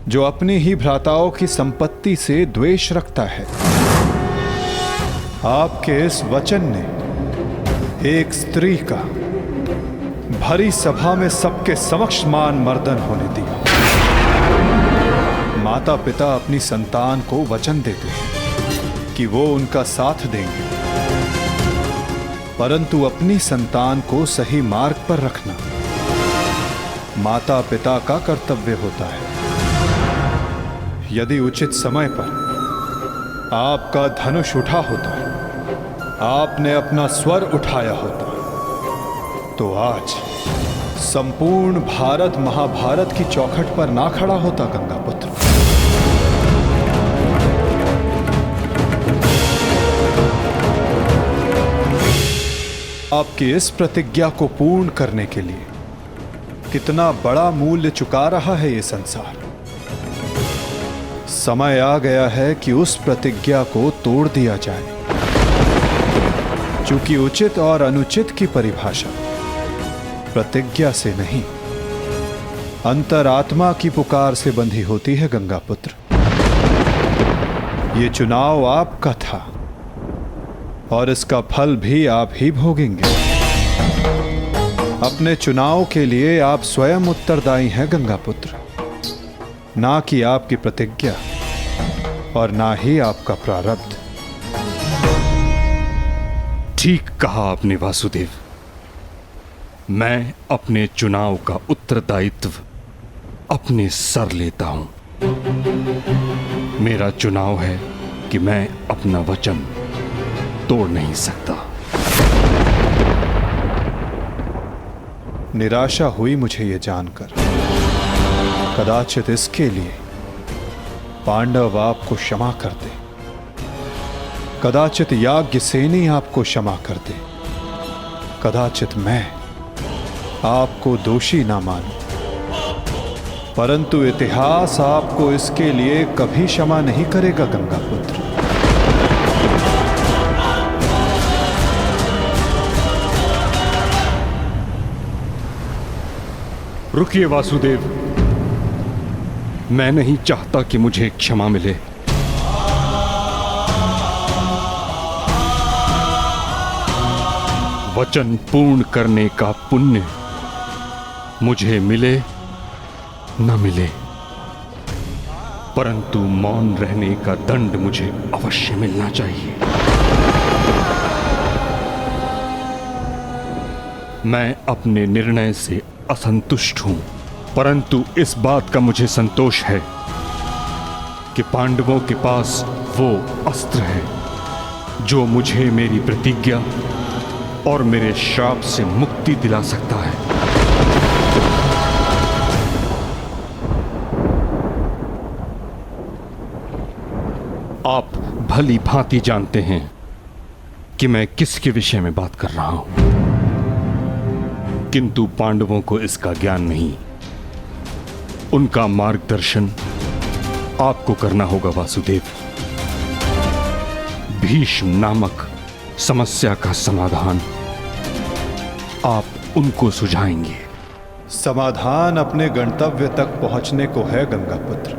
जो अपनी ही भ्राताओं की संपत्ति से द्वेष रखता है। आपके इस वचन ने एक स्त्री का भरी सभा में सबके समक्ष मान मर्दन होने दिया। माता पिता अपनी संतान को वचन देते हैं कि वो उनका साथ देंगे, परंतु अपनी संतान को सही मार्ग पर रखना माता पिता का कर्तव्य होता है। यदि उचित समय पर आपका धनुष उठा होता, आपने अपना स्वर उठाया होता, तो आज संपूर्ण भारत महाभारत की चौखट पर ना खड़ा होता गंगापुत्र। आपकी इस प्रतिज्ञा को पूर्ण करने के लिए कितना बड़ा मूल्य चुका रहा है ये संसार। समय आ गया है कि उस प्रतिज्ञा को तोड़ दिया जाए, क्योंकि उचित और अनुचित की परिभाषा प्रतिज्ञा से नहीं, अंतरात्मा की पुकार से बंधी होती है गंगापुत्र। ये चुनाव आपका था और इसका फल भी आप ही भोगेंगे। अपने चुनाव के लिए आप स्वयं उत्तरदायी हैं गंगापुत्र, ना कि आपकी प्रतिज्ञा और ना ही आपका प्रारब्ध। ठीक कहा आपने वासुदेव, मैं अपने चुनाव का उत्तरदायित्व अपने सर लेता हूं। मेरा चुनाव है कि मैं अपना वचन तोड़ नहीं सकता। निराशा हुई मुझे ये जानकर। कदाचित इसके लिए पांडव आपको क्षमा कर दे, कदाचित याज्ञसेनी आपको क्षमा कर दे, कदाचित मैं आपको दोषी ना मानूं, परंतु इतिहास आपको इसके लिए कभी क्षमा नहीं करेगा गंगापुत्र। रुकिए वासुदेव, मैं नहीं चाहता कि मुझे क्षमा मिले। वचन पूर्ण करने का पुण्य मुझे मिले न मिले, परंतु मौन रहने का दंड मुझे अवश्य मिलना चाहिए। मैं अपने निर्णय से असंतुष्ट हूं, परंतु इस बात का मुझे संतोष है कि पांडवों के पास वो अस्त्र है जो मुझे मेरी प्रतिज्ञा और मेरे श्राप से मुक्ति दिला सकता है। आप भली भांति जानते हैं कि मैं किसके विषय में बात कर रहा हूं, किंतु पांडवों को इसका ज्ञान नहीं। उनका मार्गदर्शन आपको करना होगा वासुदेव। भीष्म नामक समस्या का समाधान आप उनको सुझाएंगे। समाधान अपने गंतव्य तक पहुंचने को है गंगापुत्र।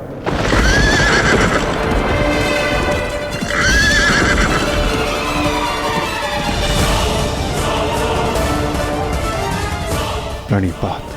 प्रणिपात।